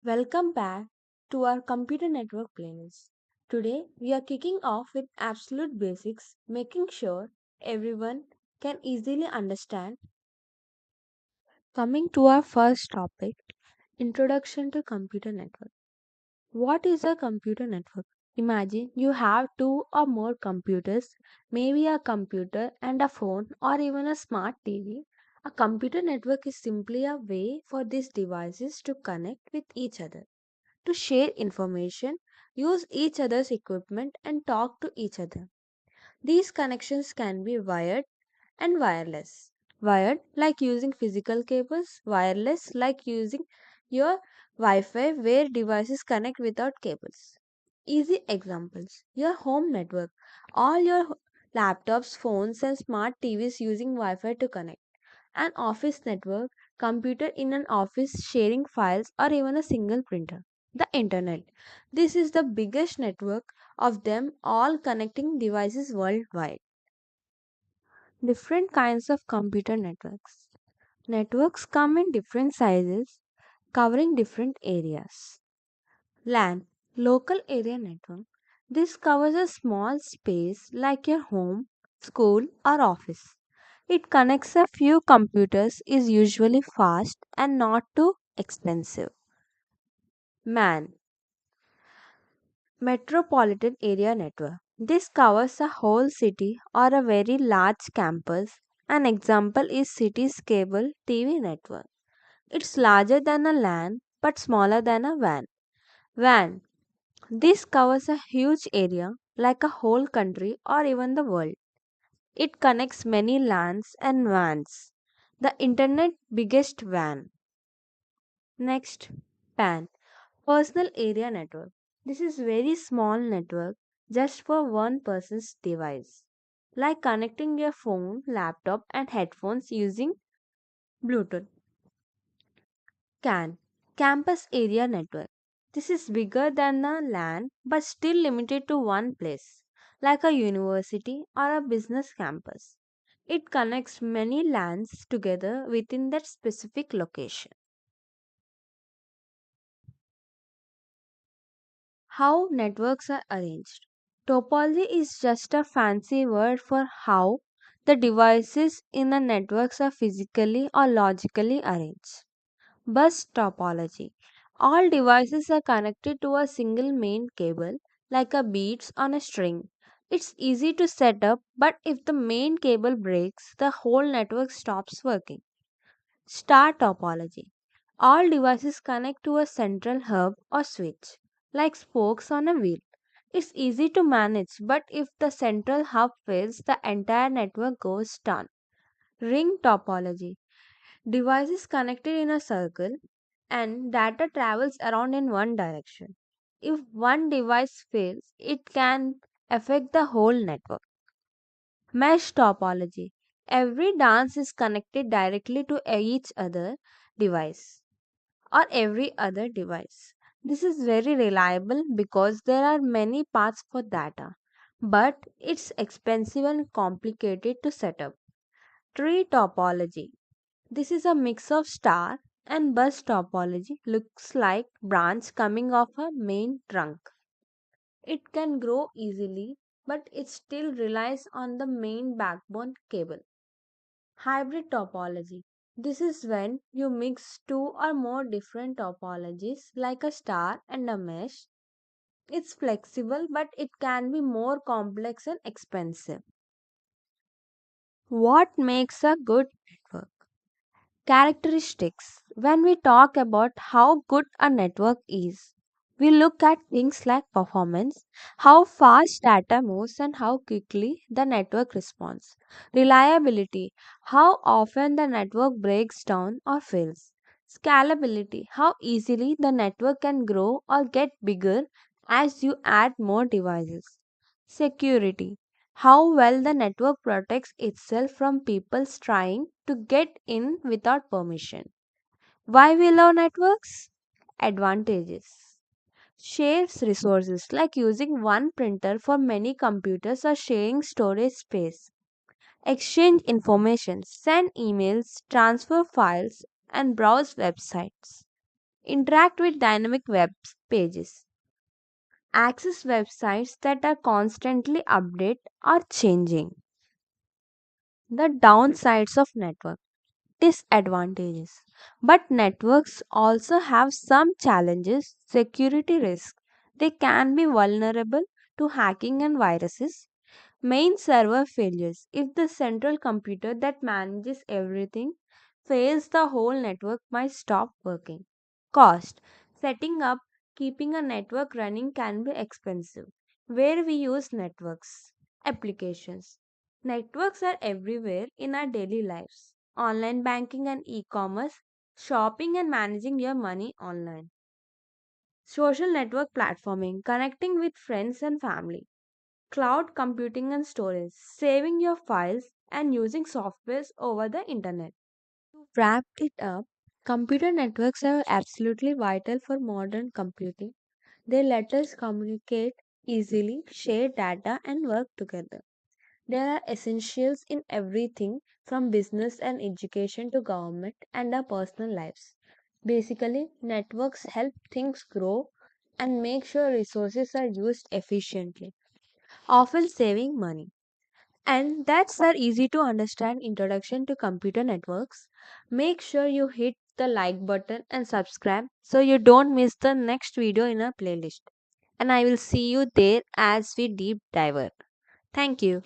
Welcome back to our computer network playlist. Today we are kicking off with absolute basics, making sure everyone can easily understand. Coming to our first topic, introduction to computer network. What is a computer network? Imagine you have two or more computers, maybe a computer and a phone or even a smart TV. A computer network is simply a way for these devices to connect with each other, to share information, use each other's equipment, and talk to each other. These connections can be wired and wireless. Wired, like using physical cables, wireless, like using your Wi Fi, where devices connect without cables. Easy examples: your home network, all your laptops, phones, and smart TVs using Wi Fi to connect. An office network, computer in an office sharing files, or even a single printer. The internet. This is the biggest network of them all, connecting devices worldwide. Different kinds of computer networks. Networks come in different sizes, covering different areas. LAN, local area network. This covers a small space like your home, school, or office. It connects a few computers, is usually fast and not too expensive. MAN, metropolitan area network. This covers a whole city or a very large campus. An example is city's cable TV network. It's larger than a LAN but smaller than a WAN. WAN. This covers a huge area like a whole country or even the world. It connects many LANs and WANs. The internet biggest WAN. Next, PAN, personal area network. This is very small network just for one person's device. Like connecting your phone, laptop and headphones using Bluetooth. CAN, campus area network. This is bigger than a LAN but still limited to one place, like a university or a business campus. It connects many LANs together within that specific location. How networks are arranged. Topology is just a fancy word for how the devices in a network are physically or logically arranged. Bus topology. All devices are connected to a single main cable, like a beads on a string. It's easy to set up, but if the main cable breaks, the whole network stops working. Star topology. All devices connect to a central hub or switch, like spokes on a wheel. It's easy to manage, but if the central hub fails, the entire network goes down. Ring topology. Devices connected in a circle and data travels around in one direction. If one device fails, it can affect the whole network. Mesh topology. Every dance is connected directly to each other device or every other device. This is very reliable because there are many paths for data, but it's expensive and complicated to set up. Tree topology. This is a mix of star and bus topology, looks like branch coming off a main trunk. It can grow easily, but it still relies on the main backbone cable. Hybrid topology. This is when you mix two or more different topologies like a star and a mesh. It's flexible, but it can be more complex and expensive. What makes a good network? Characteristics. When we talk about how good a network is, we look at things like performance, how fast data moves, and how quickly the network responds. Reliability, how often the network breaks down or fails. Scalability, how easily the network can grow or get bigger as you add more devices. Security, how well the network protects itself from people trying to get in without permission. Why we love networks? Advantages. Shares resources like using one printer for many computers or sharing storage space. Exchange information, send emails, transfer files, and browse websites. interact with dynamic web pages, access websites that are constantly updated or changing. The downsides of network disadvantages. But networks also have some challenges, security risks. They can be vulnerable to hacking and viruses. Main server failures. If the central computer that manages everything fails, the whole network might stop working. Cost. Setting up, keeping a network running can be expensive. Where we use networks. Applications. Networks are everywhere in our daily lives. Online banking and e commerce, shopping and managing your money online. Social network platforming, connecting with friends and family. Cloud computing and storage, saving your files and using softwares over the internet. To wrap it up, computer networks are absolutely vital for modern computing. They let us communicate easily, share data, and work together. They are essentials in everything from business and education to government and our personal lives. Basically, networks help things grow and make sure resources are used efficiently, often saving money. And that's our easy to understand introduction to computer networks. Make sure you hit the like button and subscribe so you don't miss the next video in our playlist. And I will see you there as we deep dive. Thank you.